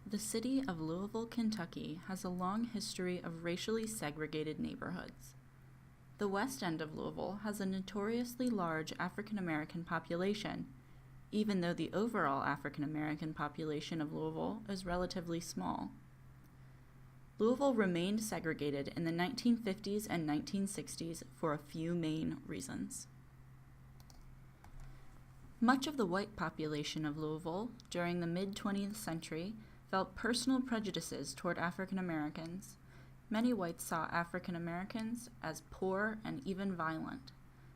The city of Louisville, Kentucky has a long history of racially segregated neighborhoods. The west end of Louisville has a notoriously large African American population, even though the overall African American population of Louisville is relatively small. Louisville remained segregated in the 1950s and 1960s for a few main reasons. Much of the white population of Louisville during the mid-20th century felt personal prejudices toward African Americans. Many whites saw African Americans as poor and even violent.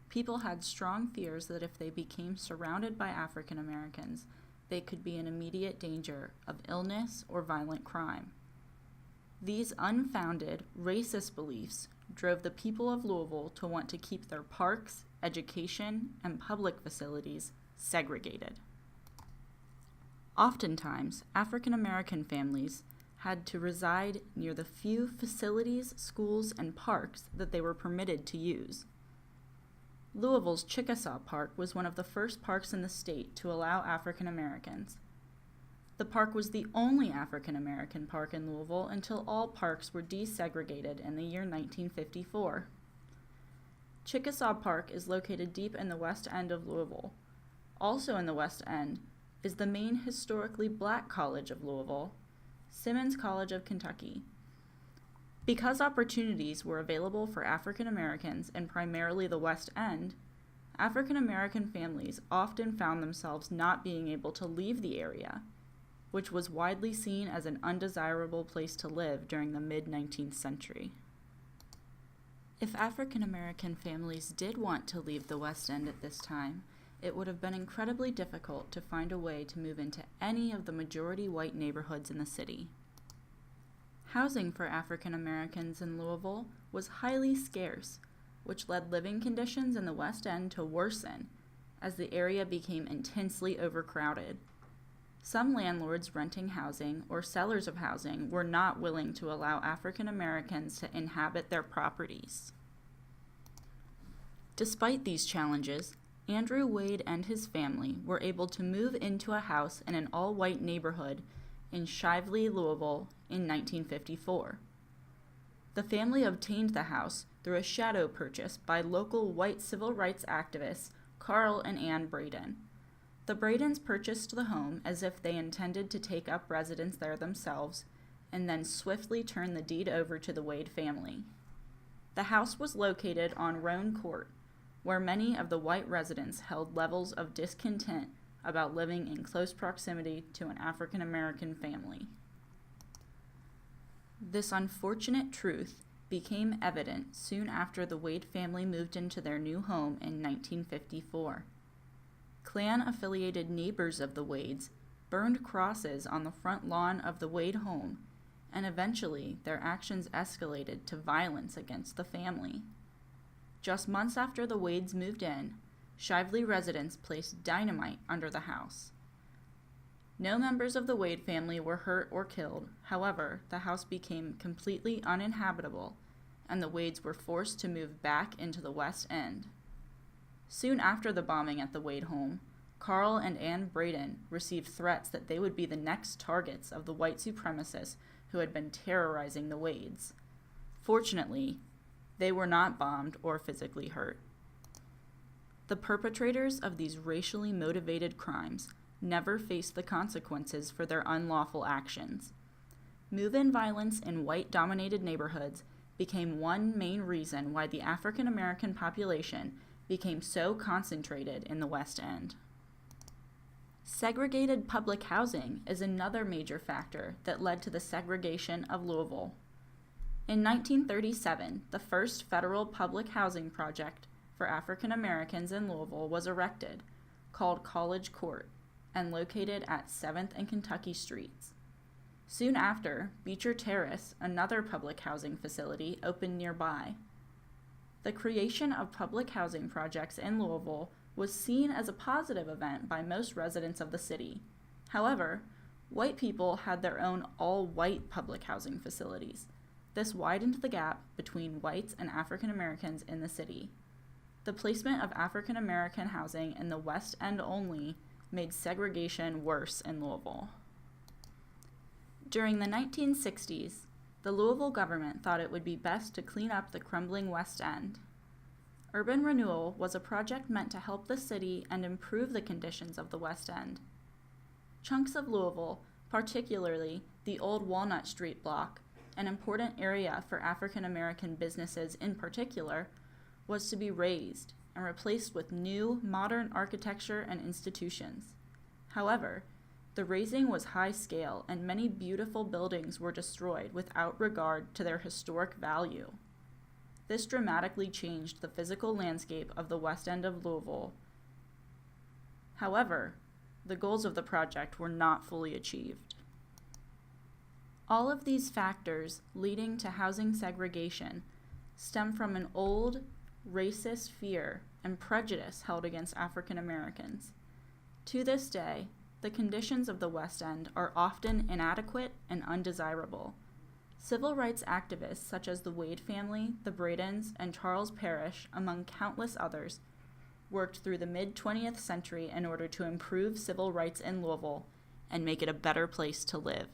People had strong fears that if they became surrounded by African Americans, they could be in immediate danger of illness or violent crime. These unfounded, racist beliefs drove the people of Louisville to want to keep their parks, education, and public facilities segregated. Oftentimes, African American families had to reside near the few facilities, schools, and parks that they were permitted to use. Louisville's Chickasaw Park was one of the first parks in the state to allow African Americans. The park was the only African American park in Louisville until all parks were desegregated in the year 1954. Chickasaw Park is located deep in the west end of Louisville. Also in the west end is the main historically black college of Louisville, Simmons College of Kentucky. Because opportunities were available for African Americans in primarily the West End, African American families often found themselves not being able to leave the area, which was widely seen as an undesirable place to live during the mid-19th century. If African American families did want to leave the West End at this time, it would have been incredibly difficult to find a way to move into any of the majority white neighborhoods in the city. Housing for African Americans in Louisville was highly scarce, which led living conditions in the West End to worsen as the area became intensely overcrowded. Some landlords renting housing or sellers of housing were not willing to allow African Americans to inhabit their properties. Despite these challenges, Andrew Wade and his family were able to move into a house in an all-white neighborhood in Shively, Louisville in 1954. The family obtained the house through a shadow purchase by local white civil rights activists Carl and Ann Braden. The Bradens purchased the home as if they intended to take up residence there themselves, and then swiftly turned the deed over to the Wade family. The house was located on Roan Court, where many of the white residents held levels of discontent about living in close proximity to an African American family. This unfortunate truth became evident soon after the Wade family moved into their new home in 1954. Klan-affiliated neighbors of the Wades burned crosses on the front lawn of the Wade home, and eventually their actions escalated to violence against the family. Just months after the Wades moved in, Shively residents placed dynamite under the house. No members of the Wade family were hurt or killed. However, the house became completely uninhabitable, and the Wades were forced to move back into the West End. Soon after the bombing at the Wade home, Carl and Ann Braden received threats that they would be the next targets of the white supremacists who had been terrorizing the Wades. Fortunately, they were not bombed or physically hurt. The perpetrators of these racially motivated crimes never faced the consequences for their unlawful actions. Move-in violence in white-dominated neighborhoods became one main reason why the African American population became so concentrated in the West End. Segregated public housing is another major factor that led to the segregation of Louisville. In 1937, the first federal public housing project for African Americans in Louisville was erected, called College Court, and located at 7th and Kentucky Streets. Soon after, Beecher Terrace, another public housing facility, opened nearby. The creation of public housing projects in Louisville was seen as a positive event by most residents of the city. However, white people had their own all-white public housing facilities. This widened the gap between whites and African Americans in the city. The placement of African American housing in the West End only made segregation worse in Louisville. During the 1960s, the Louisville government thought it would be best to clean up the crumbling West End. Urban renewal was a project meant to help the city and improve the conditions of the West End. Chunks of Louisville, particularly the old Walnut Street block, an important area for African American businesses in particular, was to be razed and replaced with new, modern architecture and institutions. However, the razing was high-scale and many beautiful buildings were destroyed without regard to their historic value. This dramatically changed the physical landscape of the West End of Louisville. However, the goals of the project were not fully achieved. All of these factors leading to housing segregation stem from an old, racist fear and prejudice held against African Americans. To this day, the conditions of the West End are often inadequate and undesirable. Civil rights activists such as the Wade family, the Bradens, and Charles Parrish, among countless others, worked through the mid-20th century in order to improve civil rights in Louisville and make it a better place to live.